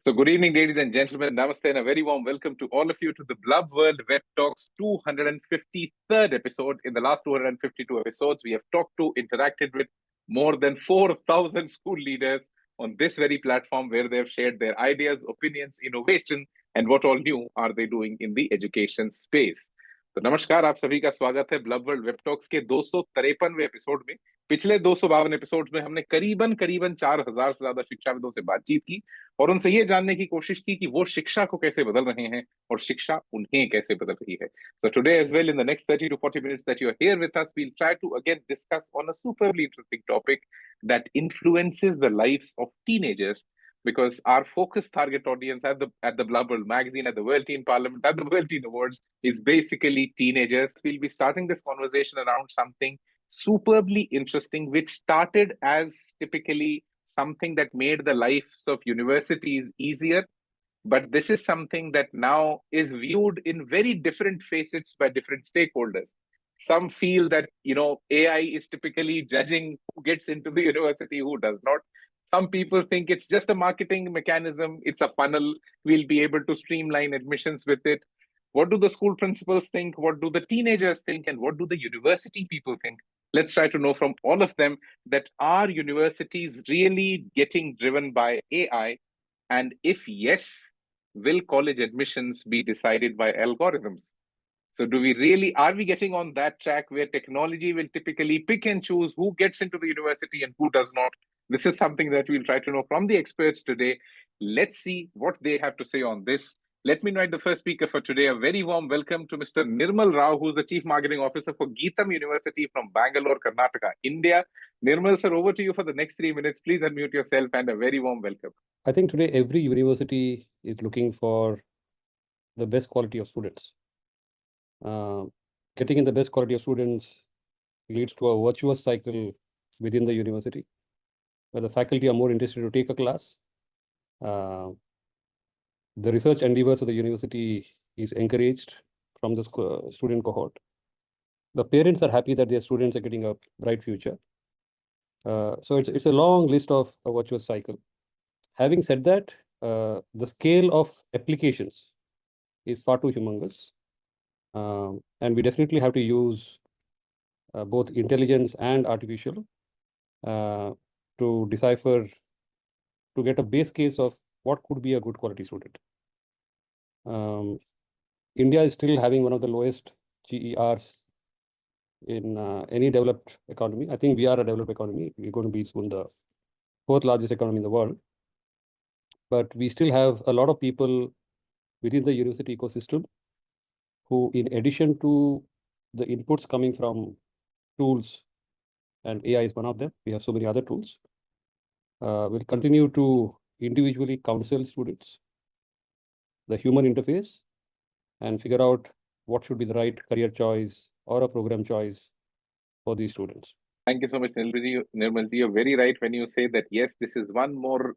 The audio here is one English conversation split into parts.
So, good evening, ladies and gentlemen. Namaste and a very warm welcome to all of you to the Blub World Web Talks 253rd episode. In the last 252 episodes, we have talked to, interacted with more than 4,000 school leaders on this very platform where they have shared their ideas, opinions, innovation, and what all new are they doing in the education space. तो नमस्कार, आप सभी का स्वागत है bulb world web talks के 253वें episode में। पिछले 252 एपिसोड्स में हमने करीबन 4,000 से ज्यादा शिक्षाविदों से बातचीत की और उनसे ये जानने की कोशिश की कि वो शिक्षा को कैसे बदल रहे हैं और शिक्षा उन्हें कैसे बदल रही है। So today as well, in the next 30 to 40 minutes that you are here with us, we'll try to again discuss on a superbly interesting topic that influences the lives of teenagers, because our focus target audience at the Blub World magazine, at the World Teen Parliament, at the World Teen Awards is basically teenagers. We'll be starting this conversation around something superbly interesting, which started as typically something that made the lives of universities easier. But this is something that now is viewed in very different facets by different stakeholders. Some feel that, AI is typically judging who gets into the university, who does not. Some people think it's just a marketing mechanism. It's a funnel. We'll be able to streamline admissions with it. What do the school principals think? What do the teenagers think? And what do the university people think? Let's try to know from all of them that are universities really getting driven by AI? And if yes, will college admissions be decided by algorithms? So are we getting on that track where technology will typically pick and choose who gets into the university and who does not? This is something that we'll try to know from the experts today. Let's see what they have to say on this. Let me invite the first speaker for today. A very warm welcome to Mr. Nirmal Rao, who's the Chief Marketing Officer for GITAM University from Bangalore, Karnataka, India. Nirmal sir, over to you for the next 3 minutes. Please unmute yourself and a very warm welcome. I think today every university is looking for the best quality of students. Getting in the best quality of students leads to a virtuous cycle within the university, where the faculty are more interested to take a class. The research endeavors of the university is encouraged from the student cohort. The parents are happy that their students are getting a bright future. So it's a long list of a virtuous cycle. Having said that, the scale of applications is far too humongous. And we definitely have to use both intelligence and artificial to decipher, to get a base case of what could be a good quality student. India is still having one of the lowest GERs in any developed economy. I think we are a developed economy. We're going to be soon the 4th largest economy in the world. But we still have a lot of people within the university ecosystem who, in addition to the inputs coming from tools, and AI is one of them, we have so many other tools, will continue to individually counsel students, the human interface, and figure out what should be the right career choice or a program choice for these students. Thank you so much, Nirmal. You're very right when you say that, yes, this is one more,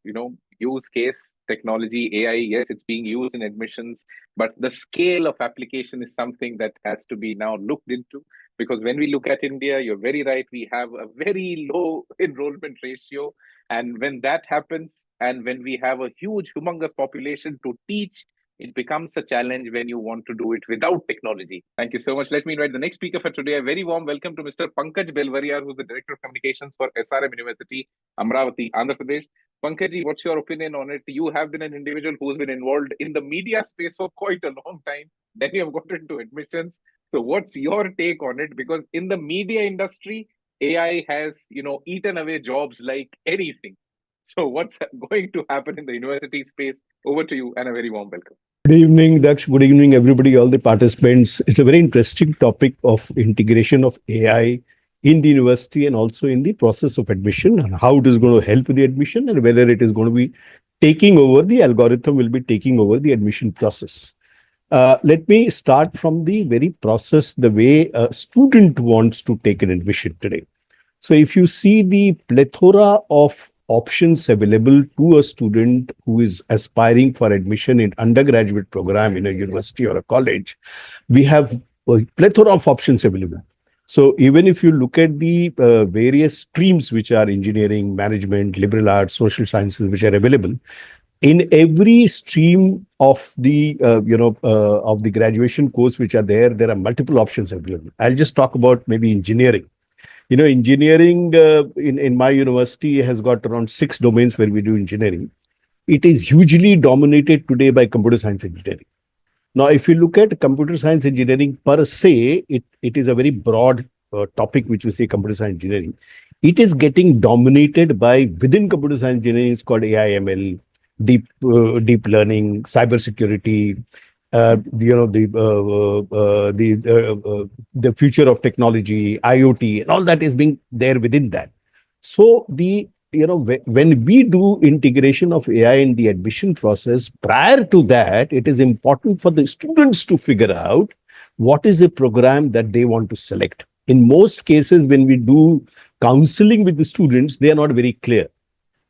use case, technology, AI, yes, it's being used in admissions, but the scale of application is something that has to be now looked into. Because when we look at India, you're very right, we have a very low enrollment ratio. And when that happens, and when we have a huge, humongous population to teach, it becomes a challenge when you want to do it without technology. Thank you so much. Let me invite the next speaker for today. A very warm welcome to Mr. Pankaj Belwariar, who's the Director of Communications for SRM University, Amravati, Andhra Pradesh. Pankaj, what's your opinion on it? You have been an individual who's been involved in the media space for quite a long time. Then you have got into admissions. So what's your take on it? Because in the media industry, AI has, eaten away jobs like anything. So what's going to happen in the university space? Over to you and a very warm welcome. Good evening, Daksh. Good evening, everybody, all the participants. It's a very interesting topic of integration of AI in the university and also in the process of admission, and how it is going to help the admission, and whether it is going to be taking over, the algorithm will be taking over the admission process. Let me start from the very process, the way a student wants to take an admission today. So if you see the plethora of options available to a student who is aspiring for admission in undergraduate program in a university or a college, we have a plethora of options available. So even if you look at the various streams which are engineering, management, liberal arts, social sciences, which are available, in every stream of the of the graduation course which are there are multiple options available. I'll just talk about maybe engineering. Engineering in my university has got around 6 domains where we do engineering. It is hugely dominated today by computer science engineering. Now, if you look at computer science engineering per se, it is a very broad topic which we say computer science engineering. It is getting dominated by, within computer science engineering, it's called AI, ML, deep learning, cybersecurity, the future of technology, IoT, and all that is being there within that. So when we do integration of AI in the admission process, prior to that, it is important for the students to figure out what is the program that they want to select. In most cases, when we do counseling with the students, they are not very clear.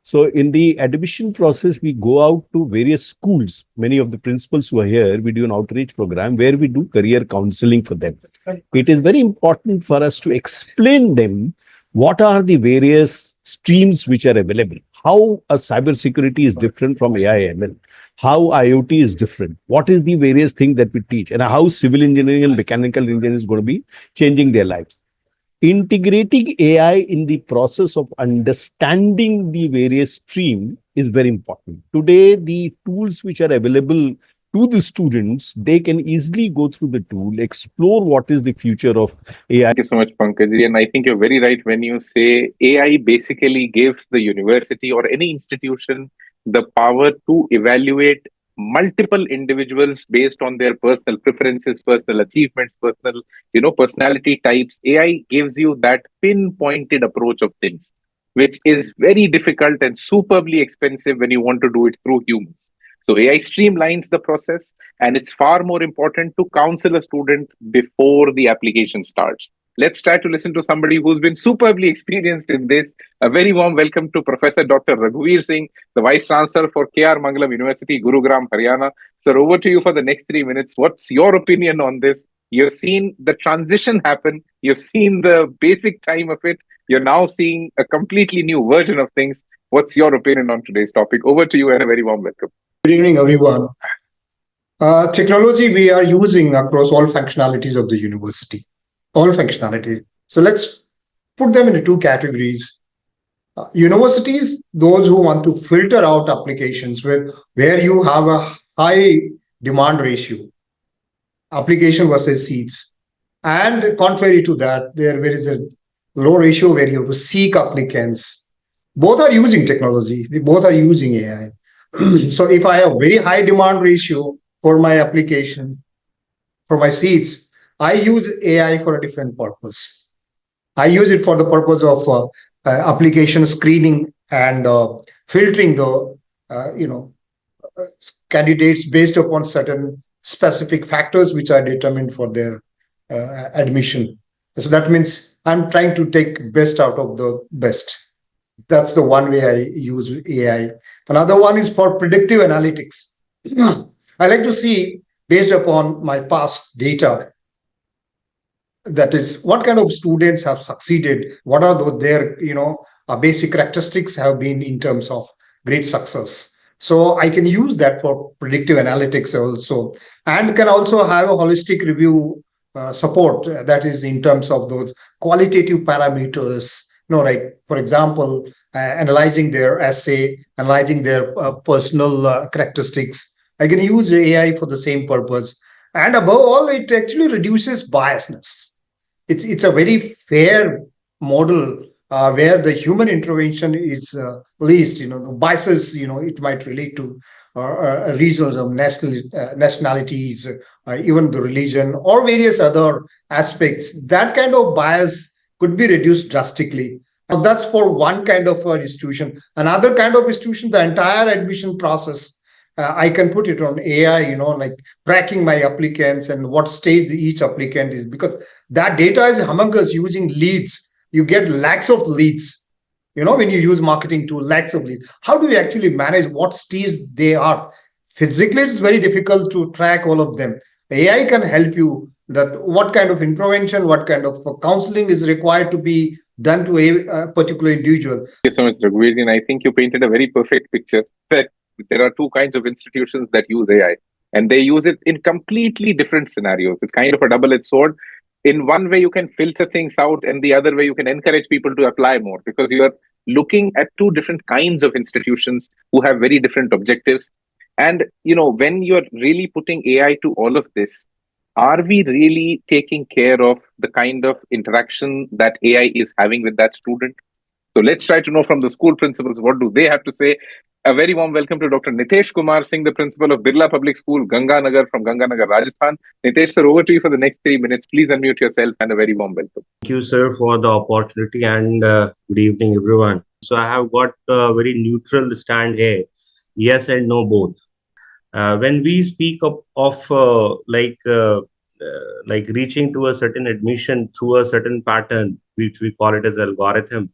So in the admission process, we go out to various schools. Many of the principals who are here, we do an outreach program where we do career counseling for them. It is very important for us to explain them what are the various streams which are available, how a cybersecurity is different from AI, ML, how IoT is different, what is the various things that we teach, and how civil engineering and mechanical engineering is going to be changing their lives. Integrating AI in the process of understanding the various streams is very important. Today, the tools which are available to the students, they can easily go through the tool, explore what is the future of AI. Thank you so much, Pankaj. And I think you're very right when you say AI basically gives the university or any institution the power to evaluate multiple individuals based on their personal preferences, personal achievements, personality types. AI gives you that pinpointed approach of things, which is very difficult and superbly expensive when you want to do it through humans. So AI streamlines the process, and it's far more important to counsel a student before the application starts. Let's try to listen to somebody who's been superbly experienced in this. A very warm welcome to Professor Dr. Raghuvir Singh, the Vice Chancellor for KR Mangalam University, Gurugram, Haryana. Sir, over to you for the next 3 minutes. What's your opinion on this? You've seen the transition happen. You've seen the basic time of it. You're now seeing a completely new version of things. What's your opinion on today's topic? Over to you and a very warm welcome. Good evening, everyone. Technology we are using across all functionalities of the university, all functionalities. So let's put them into 2 categories. Universities, those who want to filter out applications where you have a high demand ratio, application versus seats. And contrary to that, there is a low ratio where you have to seek applicants. Both are using technology. They both are using AI. So if I have very high demand ratio for my application, for my seats, I use AI for a different purpose. I use it for the purpose of application screening and filtering the candidates based upon certain specific factors which are determined for their admission. So that means I'm trying to take best out of the best. That's the one way I use AI. Another one is for predictive analytics. I like to see, based upon my past data, that is, what kind of students have succeeded, what are their basic characteristics have been in terms of great success. So I can use that for predictive analytics also, and can also have a holistic review support, that is in terms of those qualitative parameters. For example, analyzing their essay, analyzing their personal characteristics. I can use AI for the same purpose. And above all, it actually reduces biasness. It's a very fair model where the human intervention is least. The biases, it might relate to regions of nationalities, even the religion, or various other aspects. That kind of bias could be reduced drastically. Now, that's for one kind of institution. Another kind of institution, the entire admission process, I can put it on AI, like tracking my applicants and what stage each applicant is, because that data is humongous. Using leads, you get lakhs of leads. When you use marketing tool, lakhs of leads. How do you actually manage what stage they are? Physically, it's very difficult to track all of them. AI can help you that what kind of intervention, what kind of counseling is required to be done to a particular individual. Thank you so much, Raghuvir. And I think you painted a very perfect picture that there are two kinds of institutions that use AI, and they use it in completely different scenarios. It's kind of a double-edged sword. In one way, you can filter things out, and the other way, you can encourage people to apply more, because you are looking at two different kinds of institutions who have very different objectives. And when you're really putting AI to all of this, are we really taking care of the kind of interaction that AI is having with that student? So let's try to know from the school principals, what do they have to say? A very warm welcome to Dr. Nitesh Kumar Singh, the principal of Birla Public School, Ganganagar, from Ganganagar, Rajasthan. Nitesh, sir, over to you for the next 3 minutes. Please unmute yourself, and a very warm welcome. Thank you, sir, for the opportunity, and good evening, everyone. So I have got a very neutral stand here. Yes and no, both. When we speak of reaching to a certain admission through a certain pattern, which we call it as algorithm.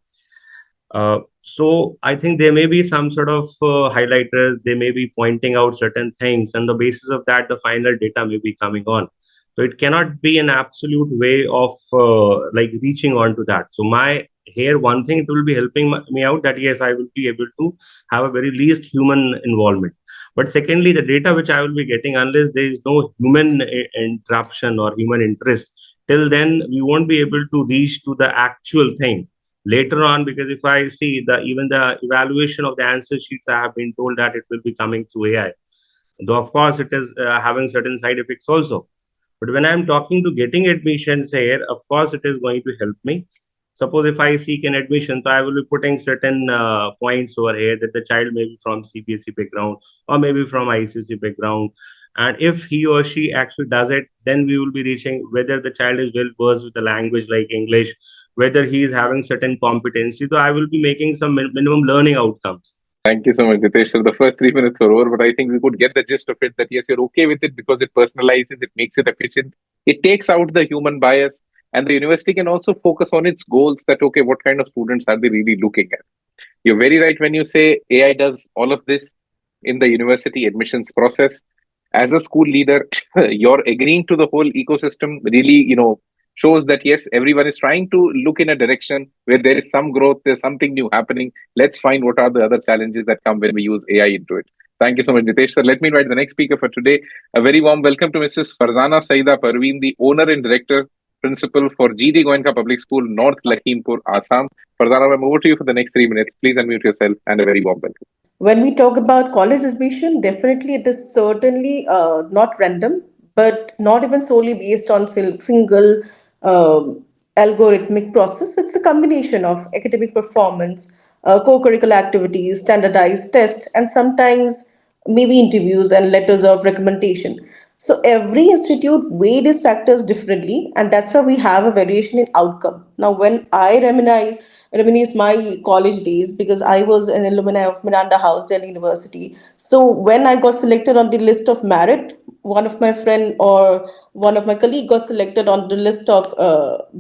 So I think there may be some sort of highlighters. They may be pointing out certain things, and the basis of that, the final data may be coming on. So it cannot be an absolute way of reaching on to that. So one thing, it will be helping me out that yes, I will be able to have a very least human involvement. But secondly, the data which I will be getting, unless there is no human interruption or human interest, till then we won't be able to reach to the actual thing later on. Because if I see even the evaluation of the answer sheets, I have been told that it will be coming through AI. Though of course it is having certain side effects also. But when I'm talking to getting admissions here, of course it is going to help me. Suppose if I seek an admission, so I will be putting certain points over here that the child may be from CBSE background or maybe from ICC background. And if he or she actually does it, then we will be reaching whether the child is well versed with the language like English, whether he is having certain competency. So I will be making some minimum learning outcomes. Thank you so much, Nitesh. So the first 3 minutes are over, but I think we could get the gist of it, that yes, you're okay with it because it personalizes, it makes it efficient. It takes out the human bias, and the university can also focus on its goals, that, okay, what kind of students are they really looking at? You're very right when you say AI does all of this in the university admissions process. As a school leader, you're agreeing to the whole ecosystem, really, shows that yes, everyone is trying to look in a direction where there is some growth, there's something new happening. Let's find what are the other challenges that come when we use AI into it. Thank you so much, Nitesh, sir. Let me invite the next speaker for today. A very warm welcome to Mrs. Farzana Syeda Parveen, the owner and director principal for GD Goenka Public School, North Lakhimpur, Assam. Farzana, I'm over to you for the next 3 minutes. Please unmute yourself, and a very warm welcome. When we talk about college admission, definitely it is certainly not random, but not even solely based on single algorithmic process. It's a combination of academic performance, co-curricular activities, standardized tests, and sometimes maybe interviews and letters of recommendation. So every institute weigh these factors differently, and that's why we have a variation in outcome. Now, when I reminisce my college days, because I was an alumni of Miranda House, Delhi University. So when I got selected on the list of merit, one of my friend or one of my colleague got selected on the list of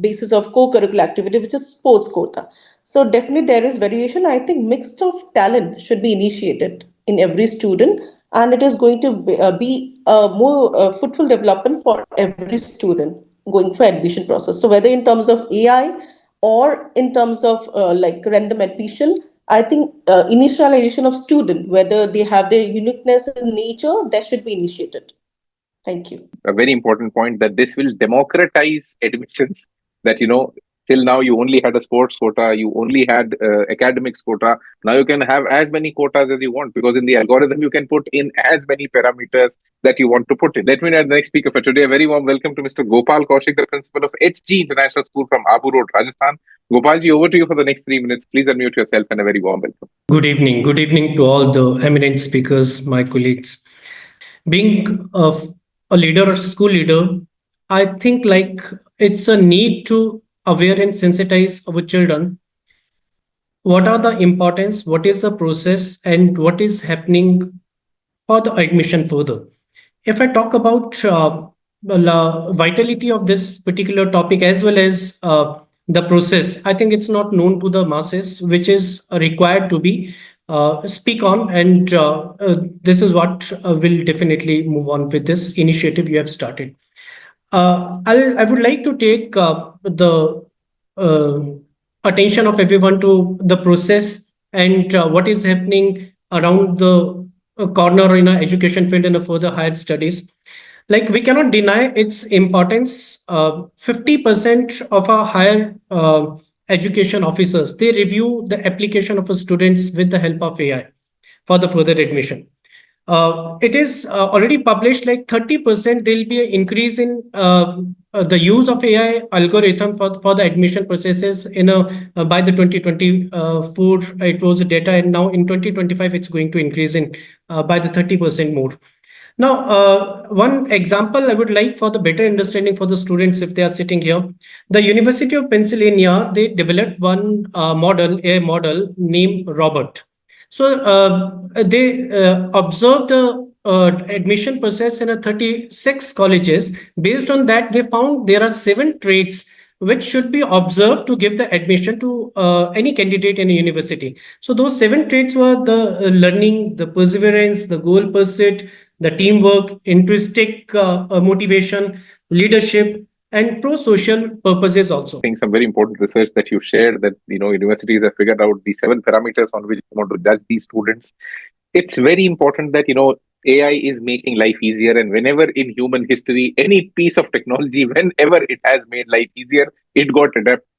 basis of co-curricular activity, which is sports quota. So definitely there is variation. I think mix of talent should be initiated in every student, and it is going to be a more fruitful development for every student going for admission process. So whether in terms of AI or in terms of random admission, I think initialization of student, whether they have their uniqueness in nature, that should be initiated. Thank you. A very important point, that this will democratize admissions, that, till now you only had a sports quota, you only had academics quota. Now you can have as many quotas as you want, because in the algorithm you can put in as many parameters that you want to put in. Let me know the next speaker for today. A very warm welcome to Mr. Gopal Kaushik, the principal of HG International School from Abu Road, Rajasthan. Gopalji, over to you for the next 3 minutes. Please unmute yourself, and a very warm welcome. Good evening. Good evening to all the eminent speakers, my colleagues. Being a leader or school leader, I think it's a need to aware and sensitize our children. What are the importance, what is the process, and what is happening for the admission further. If I talk about the vitality of this particular topic as well as the process, I think it's not known to the masses, which is required to be speak on, and this is what will definitely move on with this initiative you have started. I would like to take the attention of everyone to the process and what is happening around the corner in our education field and further higher studies. Like we cannot deny its importance. 50% of our higher education officers, they review the application of students with the help of AI for the further admission. It is already published like 30% there will be an increase in the use of AI algorithm for the admission processes by the 2024 it was the data, and now in 2025 it's going to increase in by the 30% more. Now, one example I would like for the better understanding for the students if they are sitting here, the University of Pennsylvania, they developed one AI model named Robert. So they observed the admission process in a 36 colleges. Based on that, they found there are 7 traits which should be observed to give the admission to any candidate in a university. So those 7 traits were the learning, the perseverance, the goal pursuit, the teamwork, intrinsic motivation, leadership, and pro-social purposes also. I think some very important research that you shared that, universities have figured out the 7 parameters on which you want to judge these students. It's very important that, AI is making life easier. And whenever in human history, any piece of technology, whenever it has made life easier, it got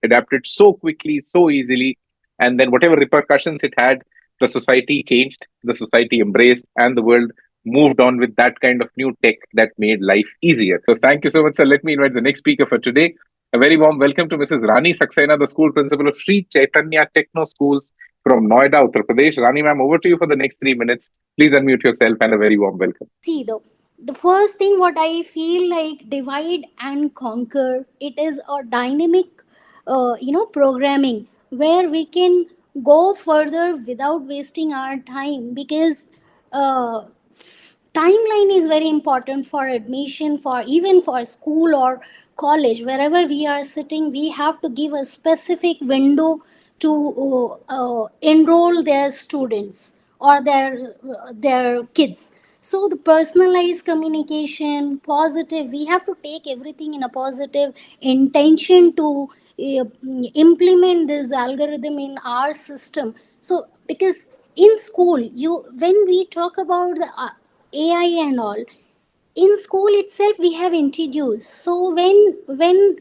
adapted so quickly, so easily. And then whatever repercussions it had, the society changed, the society embraced, and the world moved on with that kind of new tech that made life easier. So thank you so much, sir. Let me invite the next speaker for today. A very warm welcome to Mrs. Rani Saxena, the school principal of Sri Chaitanya Techno Schools from Noida, Uttar Pradesh. Rani ma'am, over to you for the next 3 minutes. Please unmute yourself and a very warm welcome. See, the first thing what I feel like divide and conquer, it is a dynamic, programming where we can go further without wasting our time, because uh, timeline is very important for admission, for even for school or college. Wherever we are sitting, we have to give a specific window to enroll their students or their kids. So the personalized communication, positive, we have to take everything in a positive intention to implement this algorithm in our system. So because in school, you when we talk about the AI and all, in school itself we have introduced. So when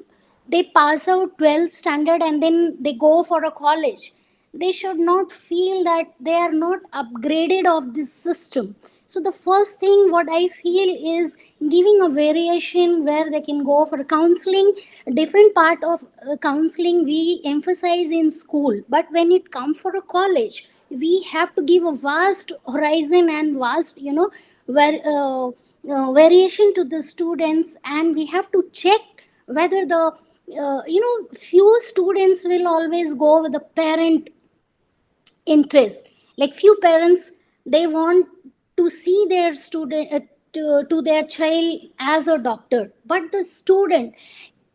they pass out 12th standard and then they go for a college, they should not feel that they are not upgraded of this system. So the first thing what I feel is giving a variation where they can go for counseling. Different part of counseling we emphasize in school, but when it comes for a college, we have to give a vast horizon and vast, where variation to the students, and we have to check whether the few students will always go with the parent interest. Like few parents, they want to see their student to their child as a doctor, but the student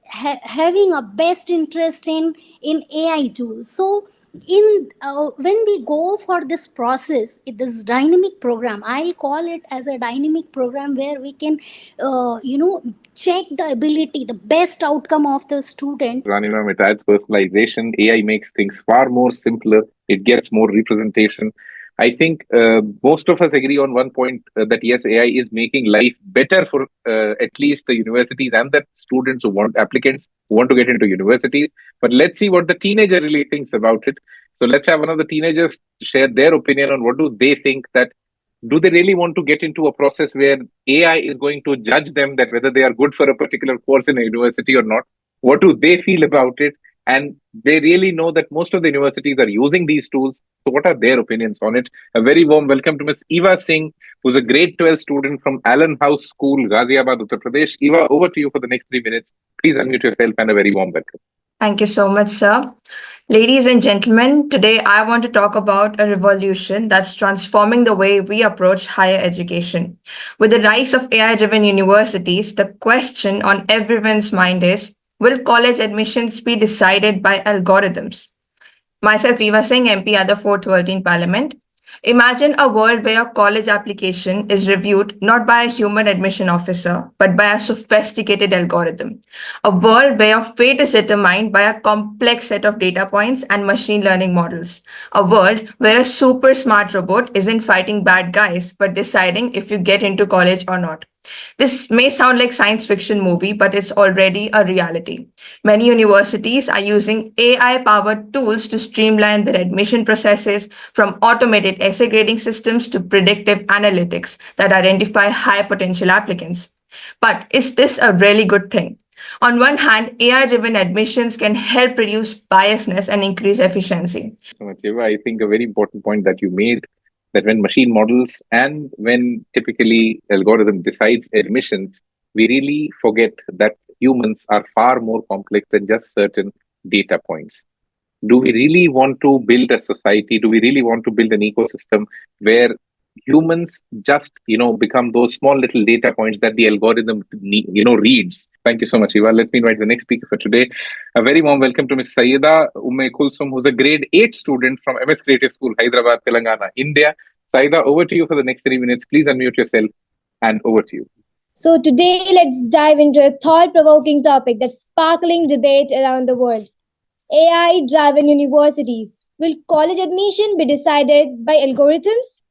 having a best interest in AI tools. So in when we go for this process, this dynamic program, I'll call it as a dynamic program where we can check the ability, the best outcome of the student. Rani ma'am, it adds personalization. AI makes things far more simpler. It gets more representation. I think most of us agree on one point that yes, AI is making life better for at least the universities and the students who want applicants who want to get into universities. But let's see what the teenager really thinks about it. So let's have one of the teenagers share their opinion on what do they think, that do they really want to get into a process where AI is going to judge them that whether they are good for a particular course in a university or not? What do they feel about it? And they really know that most of the universities are using these tools. So what are their opinions on it? A very warm welcome to Ms. Eva Singh, who's a grade 12 student from Allenhouse School, Ghaziabad, Uttar Pradesh. Eva, over to you for the next 3 minutes. Please unmute yourself and a very warm welcome. Thank you so much, sir. Ladies and gentlemen, today I want to talk about a revolution that's transforming the way we approach higher education. With the rise of AI-driven universities, the question on everyone's mind is, will college admissions be decided by algorithms? Myself, Eva Singh, MP at the 4th World in Parliament. Imagine a world where your college application is reviewed not by a human admission officer, but by a sophisticated algorithm. A world where your fate is determined by a complex set of data points and machine learning models. A world where a super smart robot isn't fighting bad guys, but deciding if you get into college or not. This may sound like science fiction movie, but it's already a reality. Many universities are using AI-powered tools to streamline their admission processes, from automated essay grading systems to predictive analytics that identify high potential applicants. But is this a really good thing? On one hand, AI-driven admissions can help reduce biasness and increase efficiency. So much, Eva. I think a very important point that you made, that when machine models and when typically algorithm decides admissions, we really forget that humans are far more complex than just certain data points. Do we really want to build a society? Do we really want to build an ecosystem where humans just become those small little data points that the algorithm reads? Thank you so much, Eva. Let me invite the next speaker for today. A very warm welcome to Ms. Syeda Umme Kulsum, who's a grade 8 student from MS Creative School, Hyderabad, Telangana, India. Syeda, over to you for the next 3 minutes. Please unmute yourself, and over to you. So today, let's dive into a thought-provoking topic that's sparkling debate around the world. AI-driven universities. Will college admission be decided by algorithms?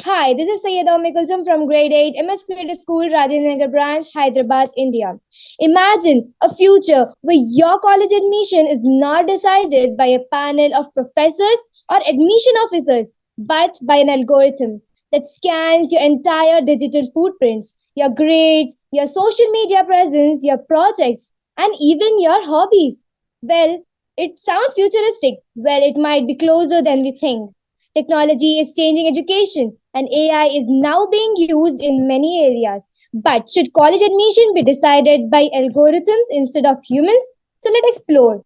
Hi, this is Syeda Kulsum from grade 8 MS Creative School, Rajasthan branch, Hyderabad, India. Imagine a future where your college admission is not decided by a panel of professors or admission officers, but by an algorithm that scans your entire digital footprints, your grades, your social media presence, your projects, and even your hobbies. Well, it sounds futuristic. Well, it might be closer than we think. Technology is changing education, and AI is now being used in many areas. But should college admission be decided by algorithms instead of humans? So let's explore.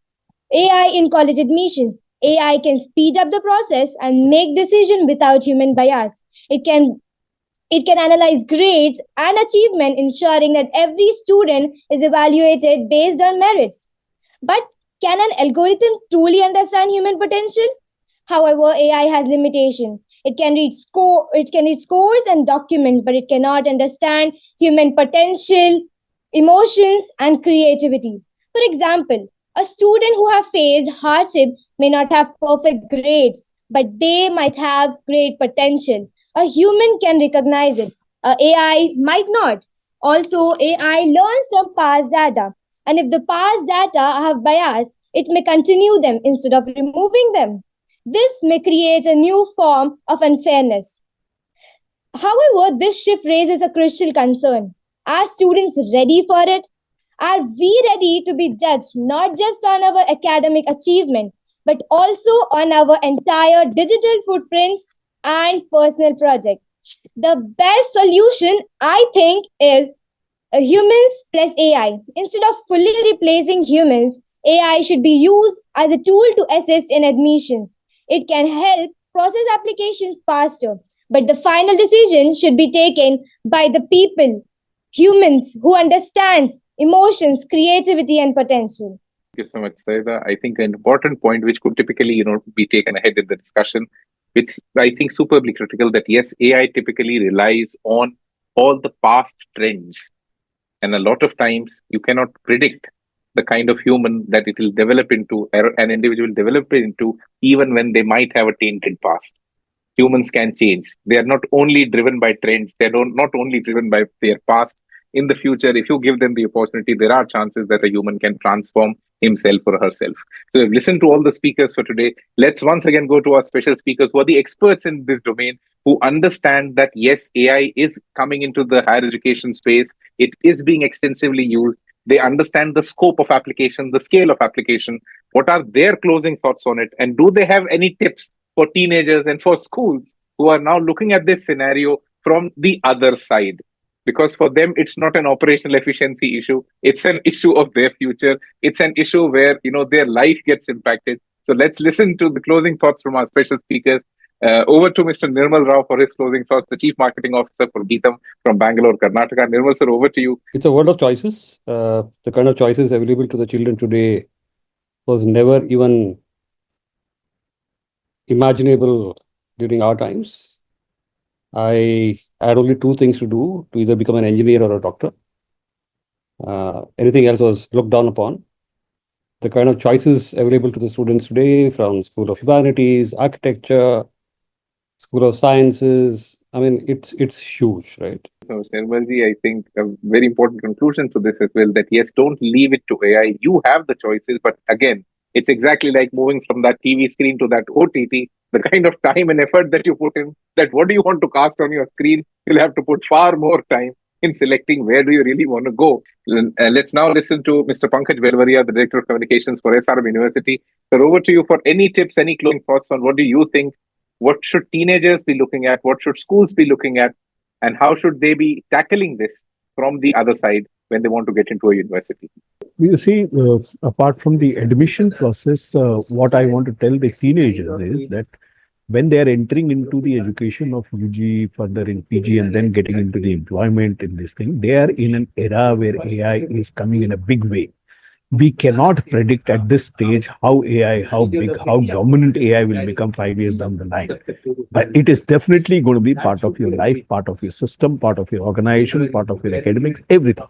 AI in college admissions. AI can speed up the process and make decisions without human bias. It can analyze grades and achievement, ensuring that every student is evaluated based on merits. But can an algorithm truly understand human potential? However, AI has limitation. It can read scores and documents, but it cannot understand human potential, emotions, and creativity. For example, a student who have faced hardship may not have perfect grades, but they might have great potential. A human can recognize it. A AI might not. Also, AI learns from past data, and if the past data have bias, it may continue them instead of removing them. This may create a new form of unfairness. However, this shift raises a crucial concern. Are students ready for it? Are we ready to be judged not just on our academic achievement, but also on our entire digital footprints and personal project? The best solution, I think, is humans plus AI. Instead of fully replacing humans, AI should be used as a tool to assist in admissions. It can help process applications faster, but the final decision should be taken by the people, humans who understands emotions, creativity, and potential. Thank you so much, Syeda. I think an important point which could typically, be taken ahead in the discussion, it's, I think, superbly critical that yes, AI typically relies on all the past trends. And a lot of times you cannot predict the kind of human that it will develop into, or an individual develop into, even when they might have a tainted past. Humans can change. They are not only driven by trends, not only driven by their past. In the future, if you give them the opportunity, there are chances that a human can transform himself or herself. So we've listened to all the speakers for today. Let's once again go to our special speakers who are the experts in this domain, who understand that yes, AI is coming into the higher education space. It is being extensively used. They understand the scope of application, the scale of application. What are their closing thoughts on it? And do they have any tips for teenagers and for schools who are now looking at this scenario from the other side? Because for them, it's not an operational efficiency issue. It's an issue of their future. It's an issue where, their life gets impacted. So let's listen to the closing thoughts from our special speakers. Over to Mr. Nirmal Rao for his closing thoughts, the Chief Marketing Officer for GITAM from Bangalore, Karnataka. Nirmal sir, over to you. It's a world of choices. The kind of choices available to the children today was never even imaginable during our times, I had only two things to do, to either become an engineer or a doctor. Anything else was looked down upon. The kind of choices available to the students today, from School of Humanities, Architecture, School of Sciences, I mean, it's huge, right? So, Nirmalji, I think a very important conclusion to this as well, that yes, don't leave it to AI. You have the choices, but again, it's exactly like moving from that TV screen to that OTT. The kind of time and effort that you put in, that what do you want to cast on your screen, you'll have to put far more time in selecting where do you really want to go. Let's now listen to Mr. Pankaj Belwariar, the Director of Communications for SRM University. So over to you for any tips, any closing thoughts on what do you think? What should teenagers be looking at? What should schools be looking at? And how should they be tackling this from the other side when they want to get into a university? You see, apart from the admission process, what I want to tell the teenagers is that when they are entering into the education of UG, further in PG, and then getting into the employment in this thing, they are in an era where AI is coming in a big way. We cannot predict at this stage how AI, how big, how dominant AI will become 5 years down the line. But it is definitely going to be part of your life, part of your system, part of your organization, part of your academics, everything.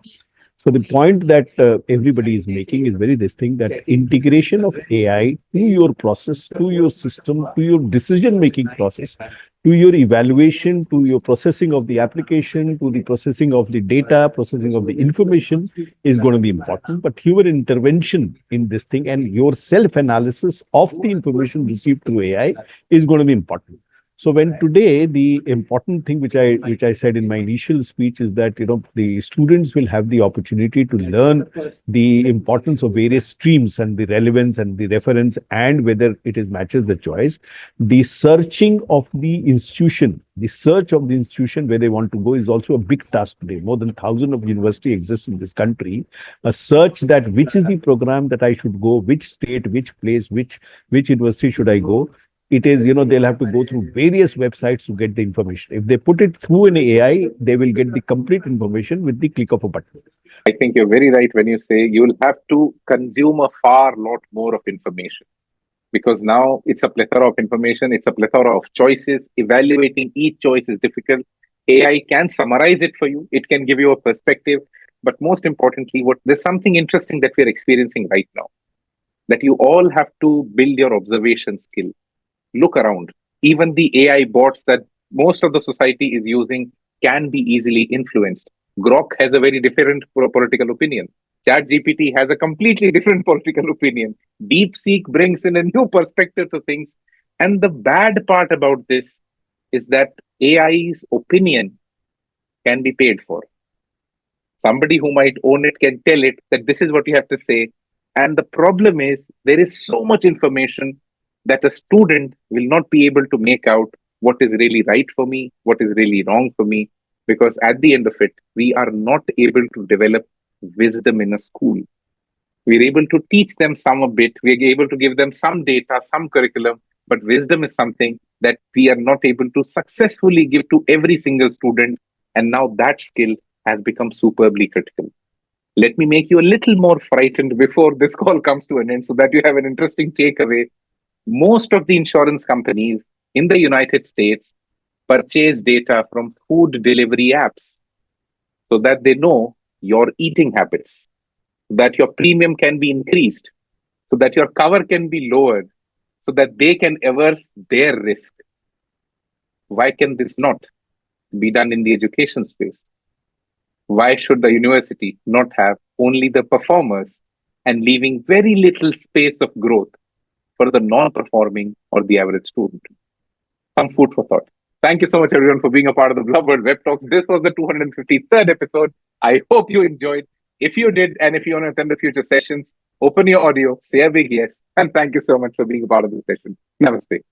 So the point that everybody is making is very this thing, that integration of AI to your process, to your system, to your decision-making process, to your evaluation, to your processing of the application, to the processing of the data, processing of the information is going to be important. But human intervention in this thing and your self-analysis of the information received through AI is going to be important. So when today the important thing which I said in my initial speech is that the students will have the opportunity to learn the importance of various streams and the relevance and the reference and whether it is matches the choice. The searching of the institution, the search of the institution where they want to go is also a big task today. More than 1,000 of university exists in this country. A search that which is the program that I should go, which state, which place, which university should I go. It is, they'll have to go through various websites to get the information. If they put it through an AI, they will get the complete information with the click of a button. I think you're very right when you say you'll have to consume a far lot more of information, because now it's a plethora of information, it's a plethora of choices. Evaluating each choice is difficult. AI can summarize it for you, it can give you a perspective, but most importantly, there's something interesting that we're experiencing right now, that you all have to build your observation skill. Look around. Even the AI bots that most of the society is using can be easily influenced. Grok has a very different political opinion. ChatGPT has a completely different political opinion. DeepSeek brings in a new perspective to things. And the bad part about this is that AI's opinion can be paid for. Somebody who might own it can tell it that this is what you have to say. And the problem is there is so much information that a student will not be able to make out what is really right for me, what is really wrong for me, because at the end of it, we are not able to develop wisdom in a school. We're able to teach them some a bit, we're able to give them some data, some curriculum, but wisdom is something that we are not able to successfully give to every single student. And now that skill has become superbly critical. Let me make you a little more frightened before this call comes to an end so that you have an interesting takeaway. Most of the insurance companies in the United States purchase data from food delivery apps so that they know your eating habits, so that your premium can be increased, so that your cover can be lowered, so that they can averse their risk. Why can this not be done in the education space? Why should the university not have only the performers and leaving very little space of growth for the non-performing or the average student? Some food for thought. Thank you so much, everyone, for being a part of the Blub World Web Talks. This was the 253rd episode. I hope you enjoyed. If you did, and if you want to attend the future sessions, open your audio, say a big yes, and thank you so much for being a part of the session. Namaste.